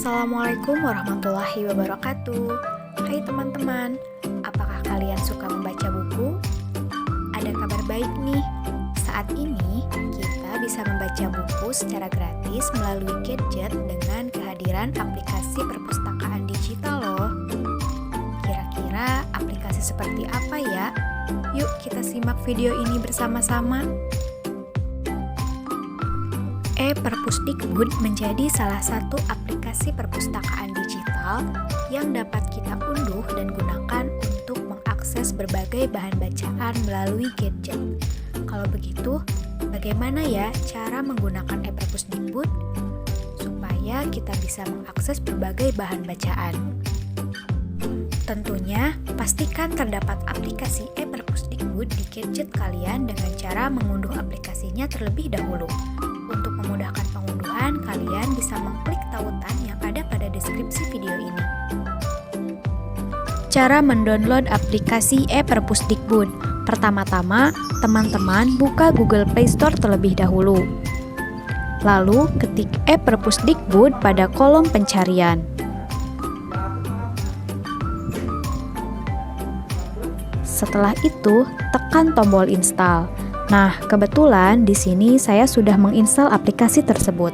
Assalamualaikum warahmatullahi wabarakatuh. Hai teman-teman, apakah kalian suka membaca buku? Ada kabar baik nih, saat ini kita bisa membaca buku secara gratis melalui gadget dengan kehadiran aplikasi perpustakaan digital loh. Kira-kira aplikasi seperti apa ya? Yuk kita simak video ini bersama-sama. E-Perpusdikbud menjadi salah satu aplikasi perpustakaan digital yang dapat kita unduh dan gunakan untuk mengakses berbagai bahan bacaan melalui gadget. Kalau begitu, bagaimana ya cara menggunakan E-Perpusdikbud supaya kita bisa mengakses berbagai bahan bacaan? Tentunya, pastikan terdapat aplikasi E-Perpusdikbud di gadget kalian dengan cara mengunduh aplikasinya terlebih dahulu. Untuk memudahkan pengunduhan, kalian bisa mengklik tautan yang ada pada deskripsi video ini. Cara mendownload aplikasi E-Perpusdikbud. Pertama-tama, teman-teman buka Google Play Store terlebih dahulu. Lalu, ketik E-Perpusdikbud pada kolom pencarian. Setelah itu, tekan tombol install. Nah, kebetulan di sini saya sudah menginstal aplikasi tersebut.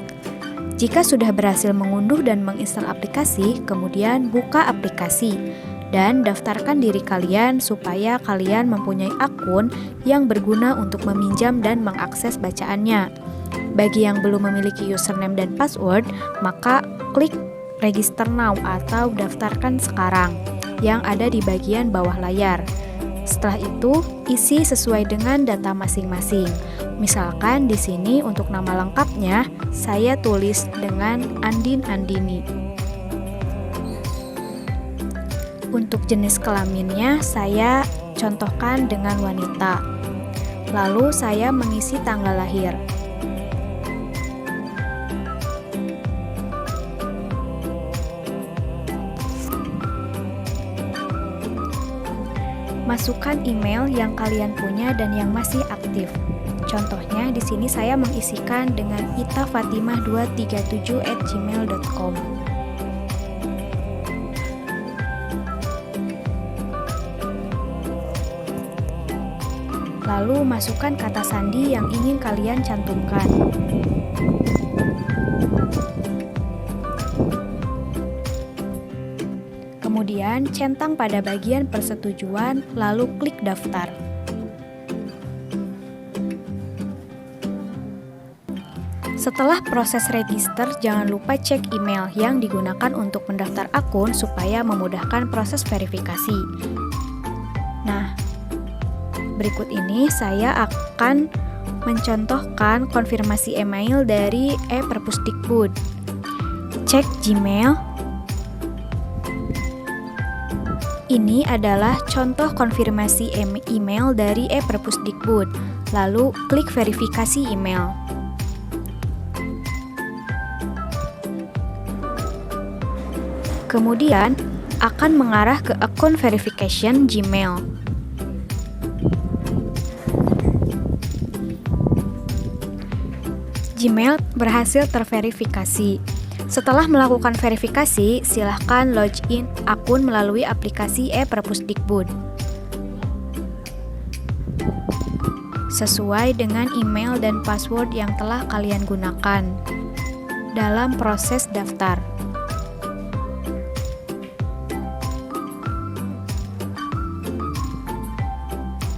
Jika sudah berhasil mengunduh dan menginstal aplikasi, kemudian buka aplikasi dan daftarkan diri kalian supaya kalian mempunyai akun yang berguna untuk meminjam dan mengakses bacaannya. Bagi yang belum memiliki username dan password, maka klik register now atau daftarkan sekarang yang ada di bagian bawah layar. Setelah itu, isi sesuai dengan data masing-masing. Misalkan di sini untuk nama lengkapnya, saya tulis dengan Andin Andini. Untuk jenis kelaminnya, saya contohkan dengan wanita. Lalu saya mengisi tanggal lahir. Masukkan email yang kalian punya dan yang masih aktif. Contohnya di sini saya mengisikan dengan itafatimah237@gmail.com. Lalu masukkan kata sandi yang ingin kalian cantumkan. Kemudian centang pada bagian persetujuan, lalu klik daftar. Setelah proses register, jangan lupa cek email yang digunakan untuk mendaftar akun supaya memudahkan proses verifikasi. Nah, berikut ini saya akan mencontohkan konfirmasi email dari E-Perpusdikbud. Cek Gmail. Ini adalah contoh konfirmasi email dari E-Perpusdikbud. Lalu klik verifikasi email. Kemudian akan mengarah ke akun verification Gmail. Gmail berhasil terverifikasi. Setelah melakukan verifikasi, silahkan login akun melalui aplikasi E-Perpusdikbud. Sesuai dengan email dan password yang telah kalian gunakan dalam proses daftar.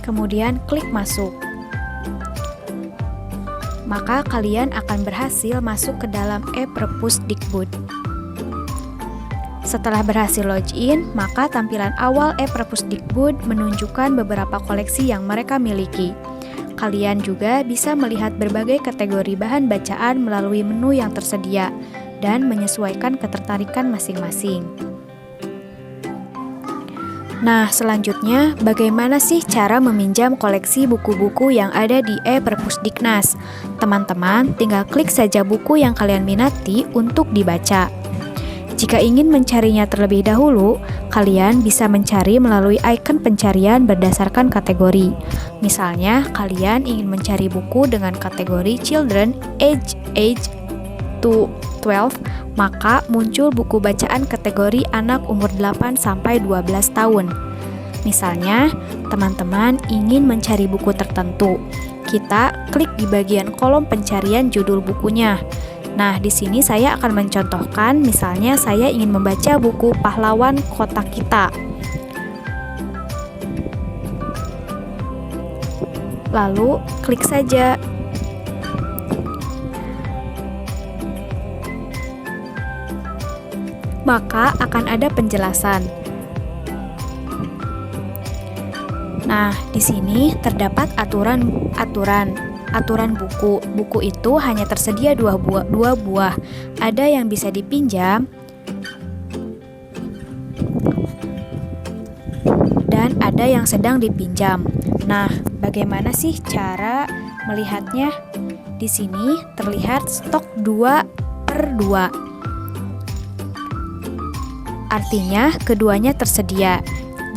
Kemudian klik masuk. Maka kalian akan berhasil masuk ke dalam E-Perpusdikbud. Setelah berhasil login, maka tampilan awal E-Perpusdikbud menunjukkan beberapa koleksi yang mereka miliki. Kalian juga bisa melihat berbagai kategori bahan bacaan melalui menu yang tersedia dan menyesuaikan ketertarikan masing-masing. Nah, selanjutnya, bagaimana sih cara meminjam koleksi buku-buku yang ada di E-Perpusdiknas? Teman-teman, tinggal klik saja buku yang kalian minati untuk dibaca. Jika ingin mencarinya terlebih dahulu, kalian bisa mencari melalui icon pencarian berdasarkan kategori. Misalnya, kalian ingin mencari buku dengan kategori Children age 2 12, maka muncul buku bacaan kategori anak umur 8-12 tahun. Misalnya, teman-teman ingin mencari buku tertentu. Kita klik di bagian kolom pencarian judul bukunya. Nah, di sini saya akan mencontohkan, misalnya saya ingin membaca buku Pahlawan Kota Kita. Lalu, klik saja. Maka akan ada penjelasan. Nah, di sini terdapat aturan buku. Buku itu hanya tersedia dua buah. Ada yang bisa dipinjam dan ada yang sedang dipinjam. Nah, bagaimana sih cara melihatnya? Di sini terlihat stok 2/2. Artinya keduanya tersedia.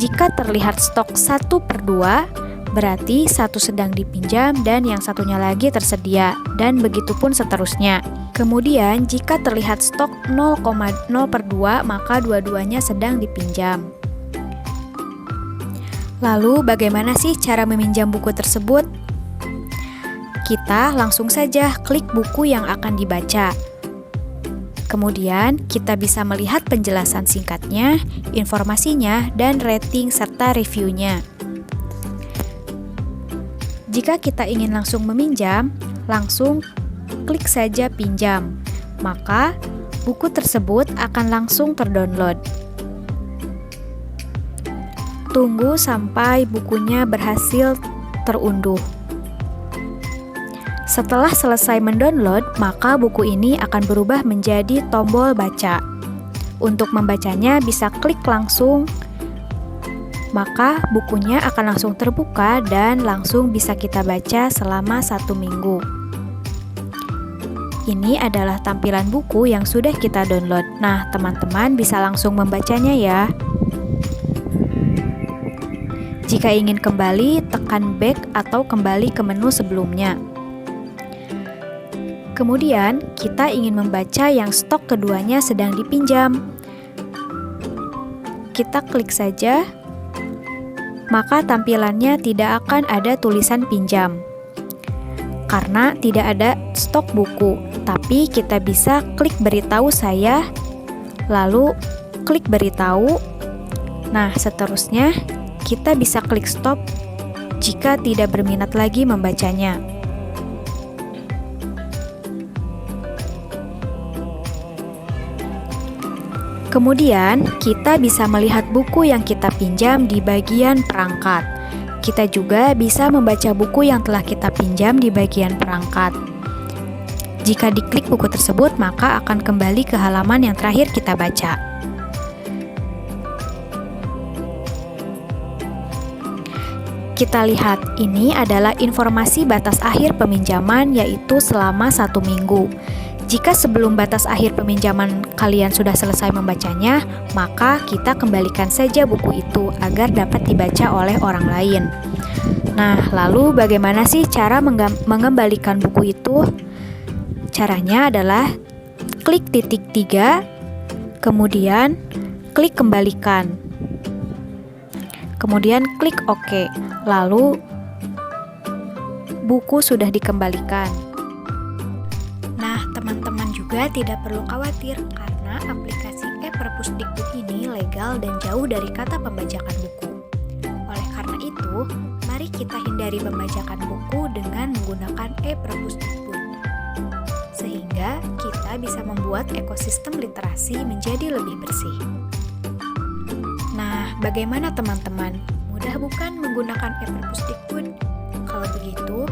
Jika terlihat stok 1/2, berarti satu sedang dipinjam dan yang satunya lagi tersedia, dan begitu pun seterusnya. Kemudian, jika terlihat stok 0,0/2, maka dua-duanya sedang dipinjam. Lalu, bagaimana sih cara meminjam buku tersebut? Kita langsung saja klik buku yang akan dibaca. Kemudian, kita bisa melihat penjelasan singkatnya, informasinya, dan rating serta reviewnya. Jika kita ingin langsung meminjam, langsung klik saja pinjam. Maka, buku tersebut akan langsung terdownload. Tunggu sampai bukunya berhasil terunduh. Setelah selesai mendownload, maka buku ini akan berubah menjadi tombol baca. Untuk membacanya bisa klik langsung, maka bukunya akan langsung terbuka dan langsung bisa kita baca selama 1 minggu. Ini adalah tampilan buku yang sudah kita download. Nah, teman-teman bisa langsung membacanya ya. Jika ingin kembali, tekan back atau kembali ke menu sebelumnya. Kemudian, kita ingin membaca yang stok keduanya sedang dipinjam. Kita klik saja, maka tampilannya tidak akan ada tulisan pinjam. Karena tidak ada stok buku, tapi kita bisa klik beritahu saya, lalu klik beritahu. Nah, seterusnya kita bisa klik stop jika tidak berminat lagi membacanya. Kemudian, kita bisa melihat buku yang kita pinjam di bagian perangkat. Kita juga bisa membaca buku yang telah kita pinjam di bagian perangkat. Jika diklik buku tersebut, maka akan kembali ke halaman yang terakhir kita baca. Kita lihat, ini adalah informasi batas akhir peminjaman, yaitu selama 1 minggu. Jika sebelum batas akhir peminjaman kalian sudah selesai membacanya, maka kita kembalikan saja buku itu agar dapat dibaca oleh orang lain. Nah, lalu bagaimana sih cara mengembalikan buku itu? Caranya adalah klik titik 3, kemudian klik kembalikan. Kemudian klik OK. Lalu buku sudah dikembalikan. Nah, teman-teman juga tidak perlu khawatir karena aplikasi e-Perpusdikbud ini legal dan jauh dari kata pembajakan buku. Oleh karena itu, mari kita hindari pembajakan buku dengan menggunakan e-Perpusdikbud. Sehingga kita bisa membuat ekosistem literasi menjadi lebih bersih. Nah, bagaimana teman-teman? Mudah bukan menggunakan e-Perpusdikbud? Kalau begitu,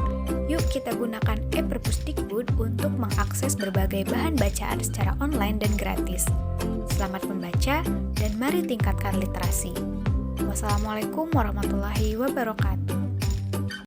yuk kita gunakan e-Perpusdikbud untuk mengakses berbagai bahan bacaan secara online dan gratis. Selamat membaca dan mari tingkatkan literasi. Wassalamualaikum warahmatullahi wabarakatuh.